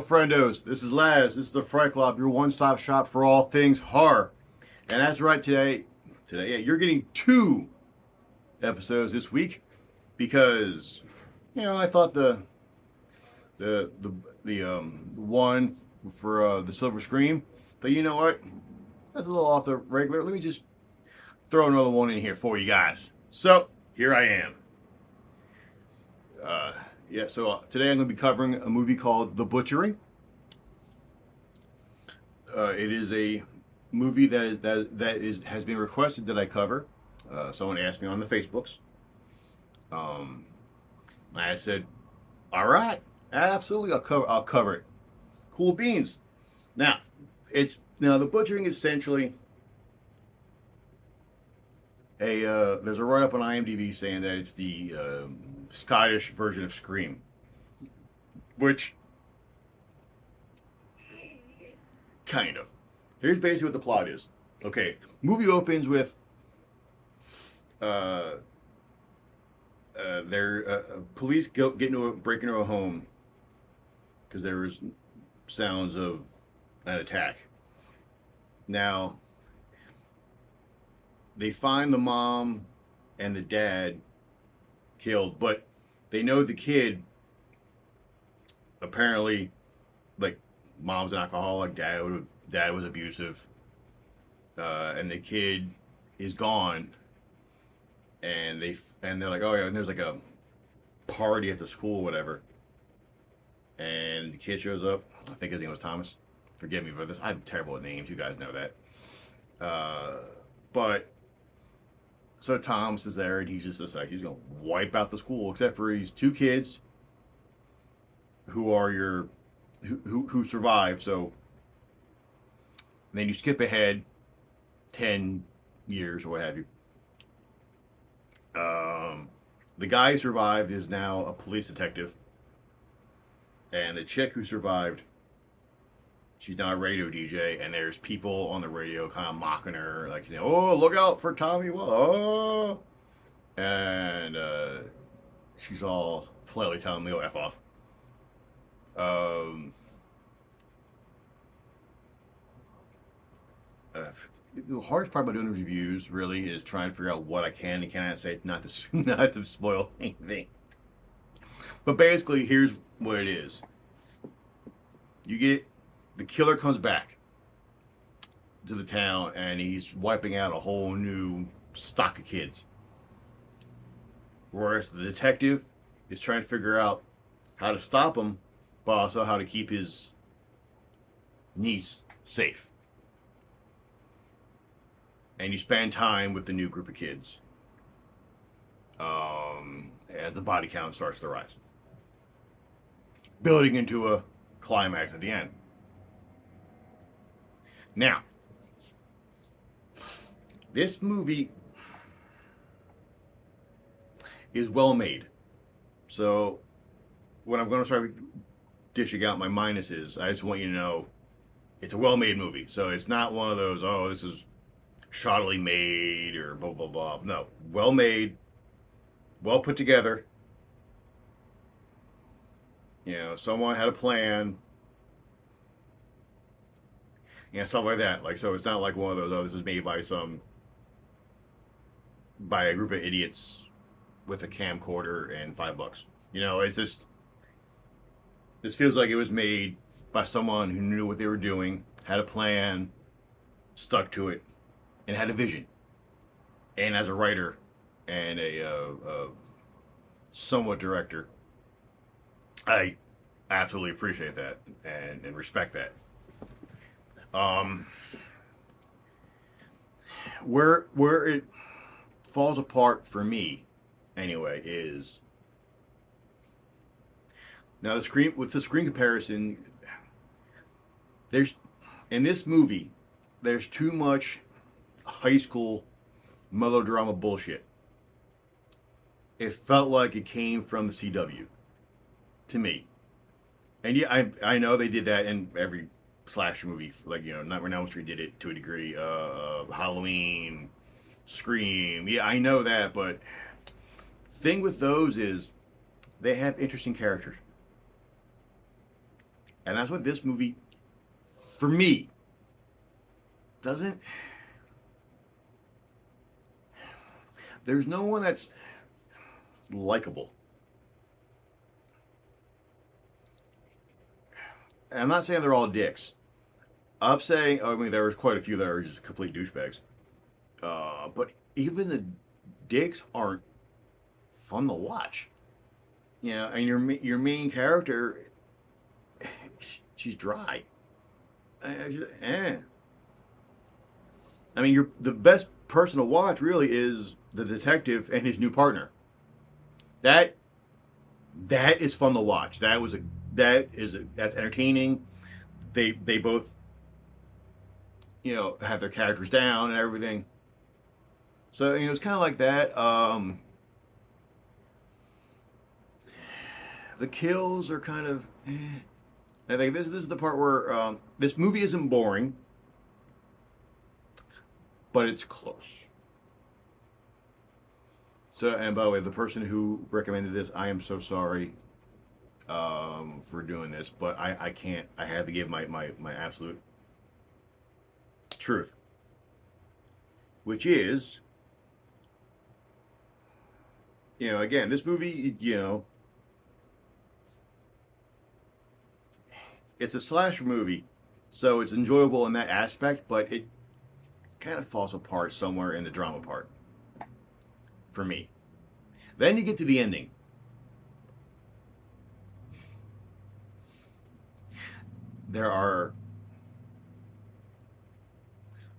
friendos? This is Laz. This is the Fright Club, your one-stop shop for all things horror. And that's right, today, yeah, you're getting 2 episodes this week because, I thought the one for the Silver Scream, but you know what? That's a little off the regular. Let me just throw another one in here for you guys. So here I am. So today I'm going to be covering a movie called The Butchery. It is a movie that has been requested that I cover. Someone asked me on the Facebooks. I said, "All right, absolutely, I'll cover it." Cool beans. Now, The Butchering is essentially there's a write-up on IMDb saying that it's the Scottish version of Scream, which kind of. Here's basically what the plot is. Okay, movie opens with police break into a home because there was sounds of an attack. Now, they find the mom and the dad killed, but they know the kid, apparently, like, mom's an alcoholic, dad was abusive, and the kid is gone, and they're like, oh yeah, and there's like a party at the school, whatever, and the kid shows up. I think his name was Thomas. Forgive me for this. I'm terrible at names. You guys know that. But so Thomas is there, and he's just like, he's gonna wipe out the school, except for these 2 kids who are who survive. So then you skip ahead 10 years or what have you. The guy who survived is now a police detective, and the chick who survived, she's now a radio DJ, and there's people on the radio kind of mocking her, like, oh, look out for Tommy, whoa. And she's all politely telling me to F off. The hardest part about doing reviews really is trying to figure out what I can and cannot say, not to spoil anything. But basically, here's what it is. The killer comes back to the town, and he's wiping out a whole new stock of kids. Whereas the detective is trying to figure out how to stop him, but also how to keep his niece safe. And you spend time with the new group of kids as the body count starts to rise, building into a climax at the end. Now, this movie is well made. So, when I'm going to start dishing out my minuses, I just want you to know it's a well made movie. So, it's not one of those, oh, this is shoddily made or blah, blah, blah. No, well made, well put together. Someone had a plan. Stuff like that. Like, so it's not like one of those, oh, this is made by a group of idiots with a camcorder and $5. It's just, this feels like it was made by someone who knew what they were doing, had a plan, stuck to it, and had a vision. And as a writer and a somewhat director, I absolutely appreciate that and respect that. Where it falls apart for me, anyway, is now the screen comparison. In this movie, there's too much high school melodrama bullshit. It felt like it came from the CW, to me. And yeah, I know they did that in every slasher movie, like, Nightmare on Elm Street did it to a degree, Halloween, Scream, yeah, I know that, but thing with those is they have interesting characters. And that's what this movie, for me, doesn't. There's no one that's likable. And I'm not saying they're all dicks. I'm saying, I mean, there was quite a few that are just complete douchebags. But even the dicks aren't fun to watch. You know, and your main character, she's dry. Eh. I mean, the best person to watch really is the detective and his new partner. That is fun to watch. That's entertaining. They both, you know, have their characters down and everything. So, you know, it's kind of like that. The kills are kind of. I think this is the part where this movie isn't boring, but it's close. So, and by the way, the person who recommended this, I am so sorry for doing this, but I can't. I have to give my absolute truth, which is, you know, again, this movie, you know, it's a slasher movie, so it's enjoyable in that aspect, but it kind of falls apart somewhere in the drama part for me. Then you get to the ending. There are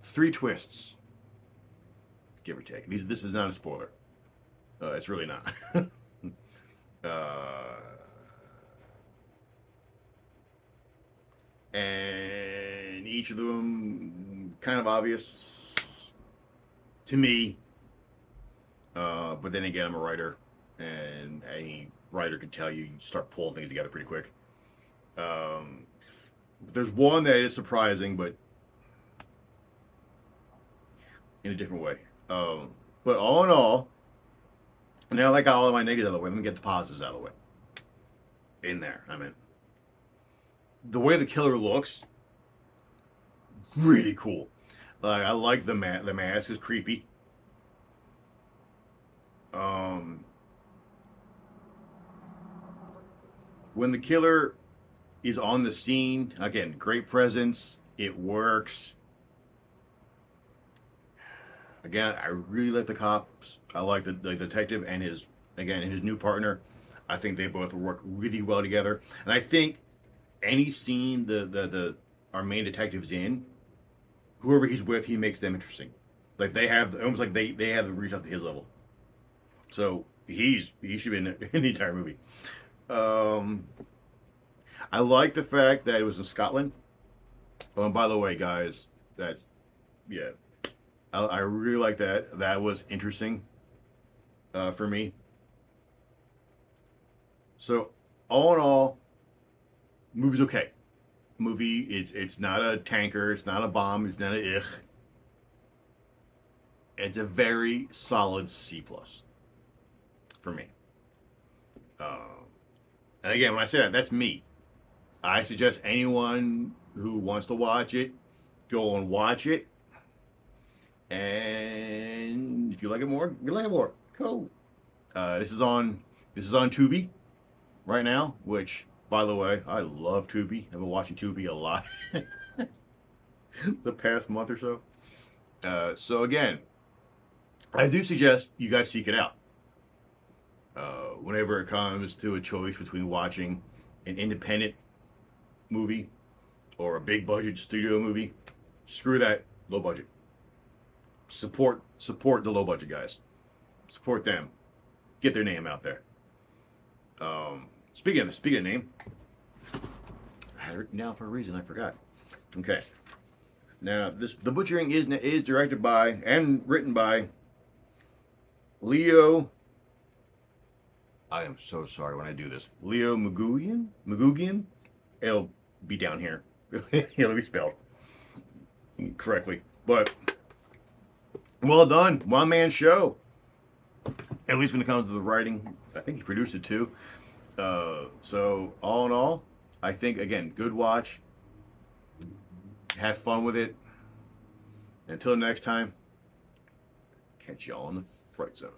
3 twists, give or take. This is not a spoiler. It's really not. And each of them kind of obvious to me. But then again, I'm a writer, and any writer can tell you start pulling things together pretty quick. There's one that is surprising, but in a different way. But all in all, now I got all of my negatives out of the way. Let me get the positives out of the way. In there, I mean, the way the killer looks, really cool. Like, I like the mask is creepy. When the killer is on the scene, again, great presence. It works. Again, I really like the cops. I like the detective and his new partner. I think they both work really well together. And I think any scene our main detective's in, whoever he's with, he makes them interesting. Like they have almost like they have to reach out to his level. So he should be in the entire movie. I like the fact that it was in Scotland. Oh, and by the way, guys, yeah, I really like that. That was interesting for me. So all in all, movie's okay. Movie, it's not a tanker. It's not a bomb. It's not a ugh. It's a very solid C+ for me. And again, when I say that, that's me. I suggest anyone who wants to watch it, go and watch it. And if you like it more, you like it more. Cool. This is on Tubi right now, which, by the way, I love Tubi. I've been watching Tubi a lot the past month or so. So again, I do suggest you guys seek it out. Whenever it comes to a choice between watching an independent movie or a big budget studio movie, screw that low budget. Support the low budget guys. Support them. Get their name out there. Speaking of name, I had it written down for a reason. I forgot. Okay. Now the Butchering is directed by and written by Leo. I am so sorry when I do this. Leo Magugian. It'll be down here. It'll be spelled correctly. But well done. One man show. At least when it comes to the writing. I think he produced it too. So all in all, I think again, good watch. Have fun with it. Until next time, catch y'all in the fright zone.